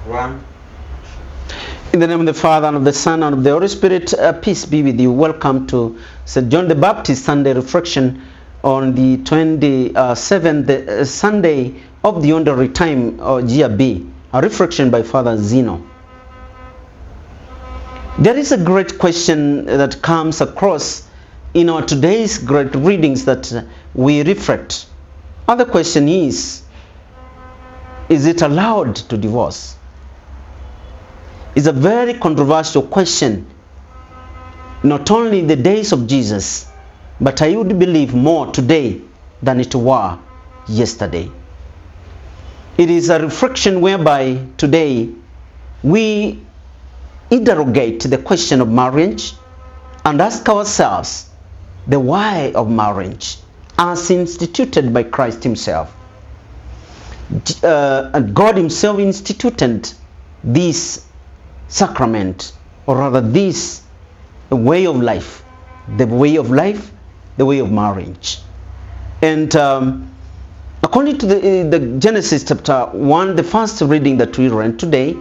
One. In the name of the Father, and of the Son, and of the Holy Spirit, peace be with you. Welcome to St. John the Baptist Sunday Reflection on the 27th Sunday of the Ordinary Time, or Year B. A reflection by Father Zeno. There is a great question that comes across in our today's great readings that we reflect. And the question is it allowed to divorce? It's a very controversial question, not only in the days of Jesus, but I would believe more today than it were yesterday. It is a reflection whereby today we interrogate the question of marriage and ask ourselves the why of marriage as instituted by Christ himself. And God himself instituted this sacrament, or rather this way of life, the way of marriage. And according to the Genesis chapter 1, the first reading that we read today,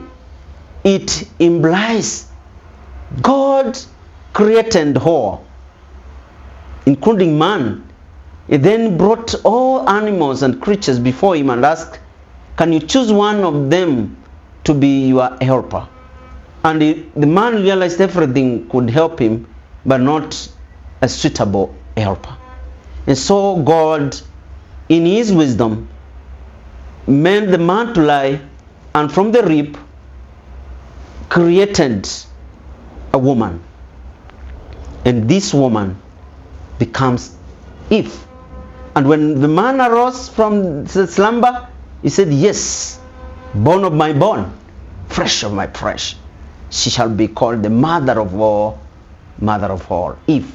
it implies God created whole, including man. He then brought all animals and creatures before him and asked, can you choose one of them to be your helper? And the man realized everything could help him, but not a suitable helper. And so God, in his wisdom, made the man to lie, and from the rib created a woman. And this woman becomes Eve. And when the man arose from the slumber, he said, yes, bone of my bone, flesh of my flesh. She shall be called the mother of all, Eve.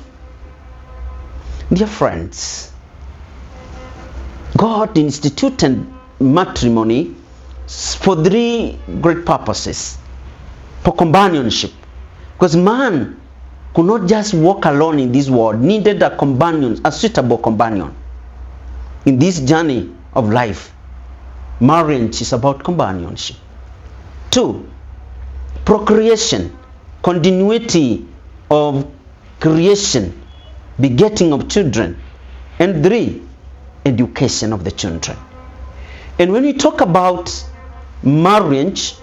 Dear friends, God instituted matrimony for three great purposes. For companionship, because man could not just walk alone in this world, needed a companion, a suitable companion. In this journey of life, marriage is about companionship. 2, procreation, continuity of creation, begetting of children. And 3, education of the children. And when we talk about marriage,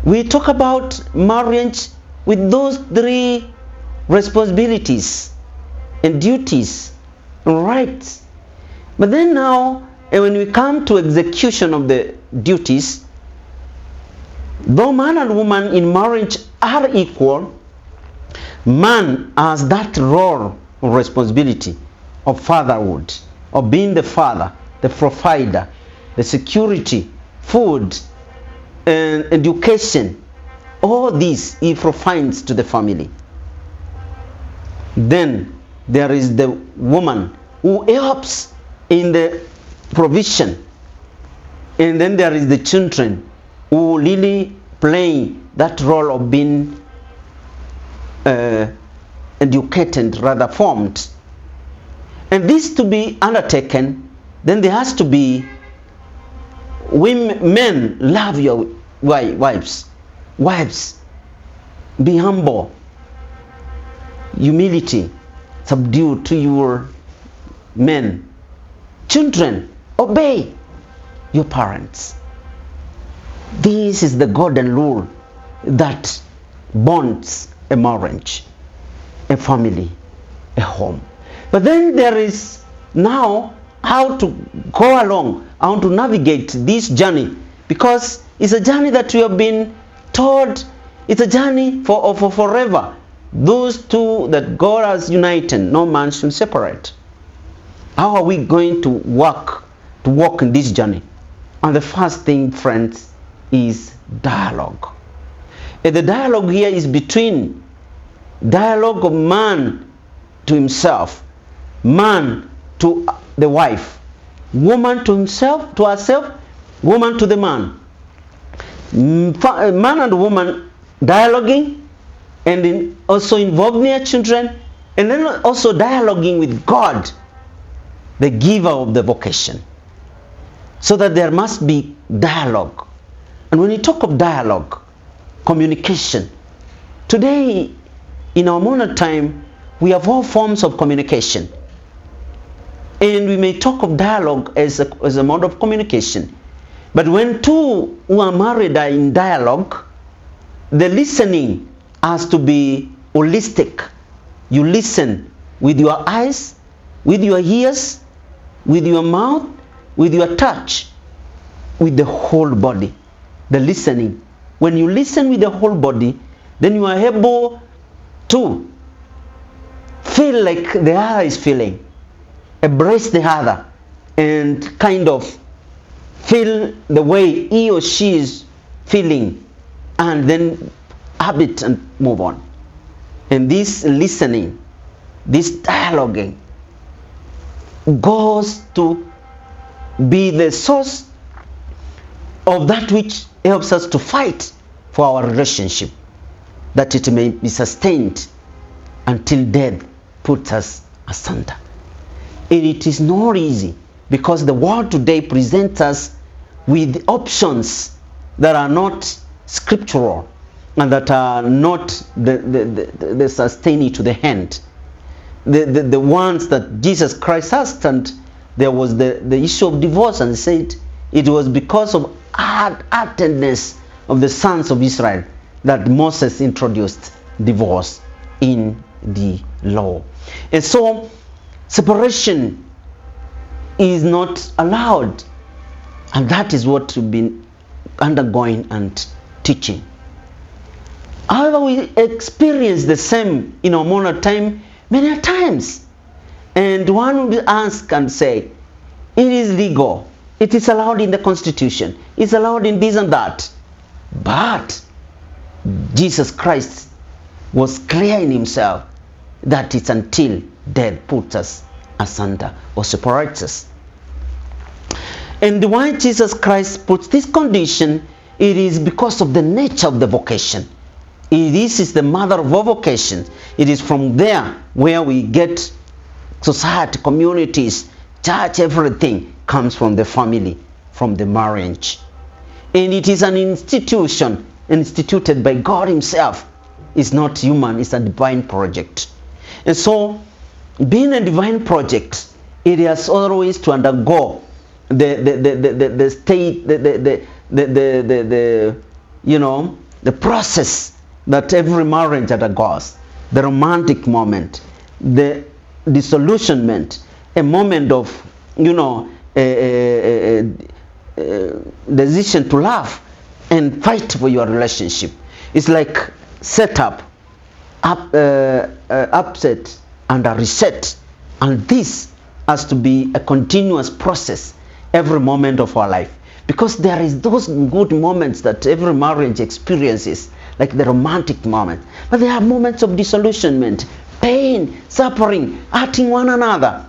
we talk about marriage with those 3 responsibilities and duties and rights. But then now, when we come to execution of the duties, though man and woman in marriage are equal, man has that role of responsibility of fatherhood, of being the father, the provider, the security, food, and education. All these he provides to the family. Then there is the woman who helps in the provision. And then there is the children who really play that role of being educated, rather formed. And this to be undertaken, then there has to be men love your wives. Wives, be humble, humility, subdue to your men. Children, obey your parents. This is the golden rule that bonds a marriage, a family, a home. But then there is now how to go along, how to navigate this journey, because it's a journey that we have been told, it's a journey for forever. Those two that God has united, no man should separate. How are we going to walk in this journey? And the first thing, friends, is dialogue. And the dialogue here is between dialogue of man to himself, man to the wife, woman to himself, to herself, woman to the man. Man and woman dialoguing, and also involving their children, and then also dialoguing with God, the giver of the vocation. So that there must be dialogue. And when you talk of dialogue, communication, today in our modern time, we have all forms of communication. And we may talk of dialogue as a mode of communication. But when two who are married are in dialogue, the listening has to be holistic. You listen with your eyes, with your ears, with your mouth, with your touch, with the whole body. The listening. When you listen with the whole body, then you are able to feel like the other is feeling, embrace the other, and kind of feel the way he or she is feeling, and then habit and move on. And this listening, this dialoguing goes to be the source of that which helps us to fight for our relationship, that it may be sustained until death puts us asunder. And it is not easy, because the world today presents us with options that are not scriptural and that are not the sustaining to the end. The ones that Jesus Christ asked, and there was the issue of divorce, and he said it was because of hardness of the sons of Israel that Moses introduced divorce in the law. And so separation is not allowed, and that is what we've been undergoing and teaching. However, we experience the same in our modern time many times, and one will ask and say, it is legal, it is allowed in the Constitution, it's allowed in this and that. But Jesus Christ was clear in himself that it's until death puts us asunder or separates us. And why Jesus Christ puts this condition, it is because of the nature of the vocation. This is the mother of all vocations. It is from there where we get society, communities, church, everything comes from the family, from the marriage. And it is an institution instituted by God himself. It's not human, it's a divine project. And so, being a divine project, it has always to undergo the state, the process that every marriage undergoes. The romantic moment, the disillusionment, a moment of, decision to love and fight for your relationship. It's like setup, upset, and a reset. And this has to be a continuous process every moment of our life, because there is those good moments that every marriage experiences, like the romantic moment, but there are moments of disillusionment, pain, suffering, hurting one another,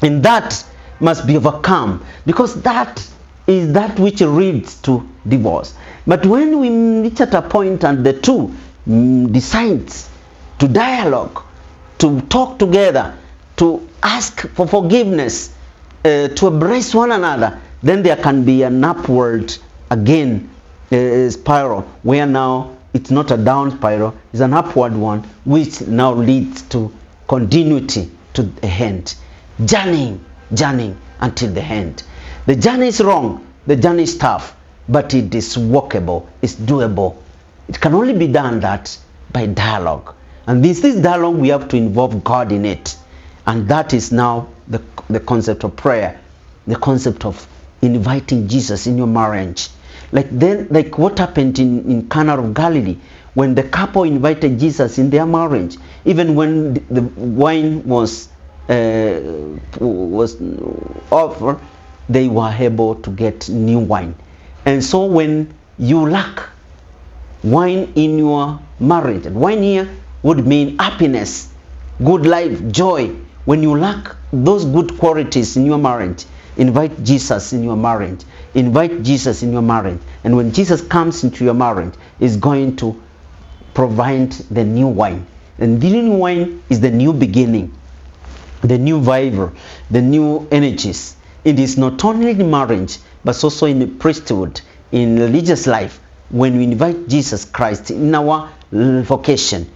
and that must be overcome, because that is that which leads to divorce. But when we reach at a point and the two decides to dialogue, to talk together, to ask for forgiveness, to embrace one another, then there can be an upward again spiral, where now it's not a down spiral, it's an upward one, which now leads to continuity to the end, journeying until the end. The journey is wrong, the journey is tough, but it is walkable, it's doable. It can only be done that by dialogue, and this dialogue, we have to involve God in it. And that is now the concept of prayer, the concept of inviting Jesus in your marriage. Like what happened in Cana of Galilee, when the couple invited Jesus in their marriage, even when the wine was offered, they were able to get new wine. And so when you lack wine in your marriage, and wine here would mean happiness, good life, joy. When you lack those good qualities in your marriage, invite Jesus in your marriage. Invite Jesus in your marriage. And when Jesus comes into your marriage, is going to provide the new wine. And the new wine is the new beginning, the new vigor, the new energies. It is not only in marriage, but also in the priesthood, in religious life when we invite Jesus Christ in our vocation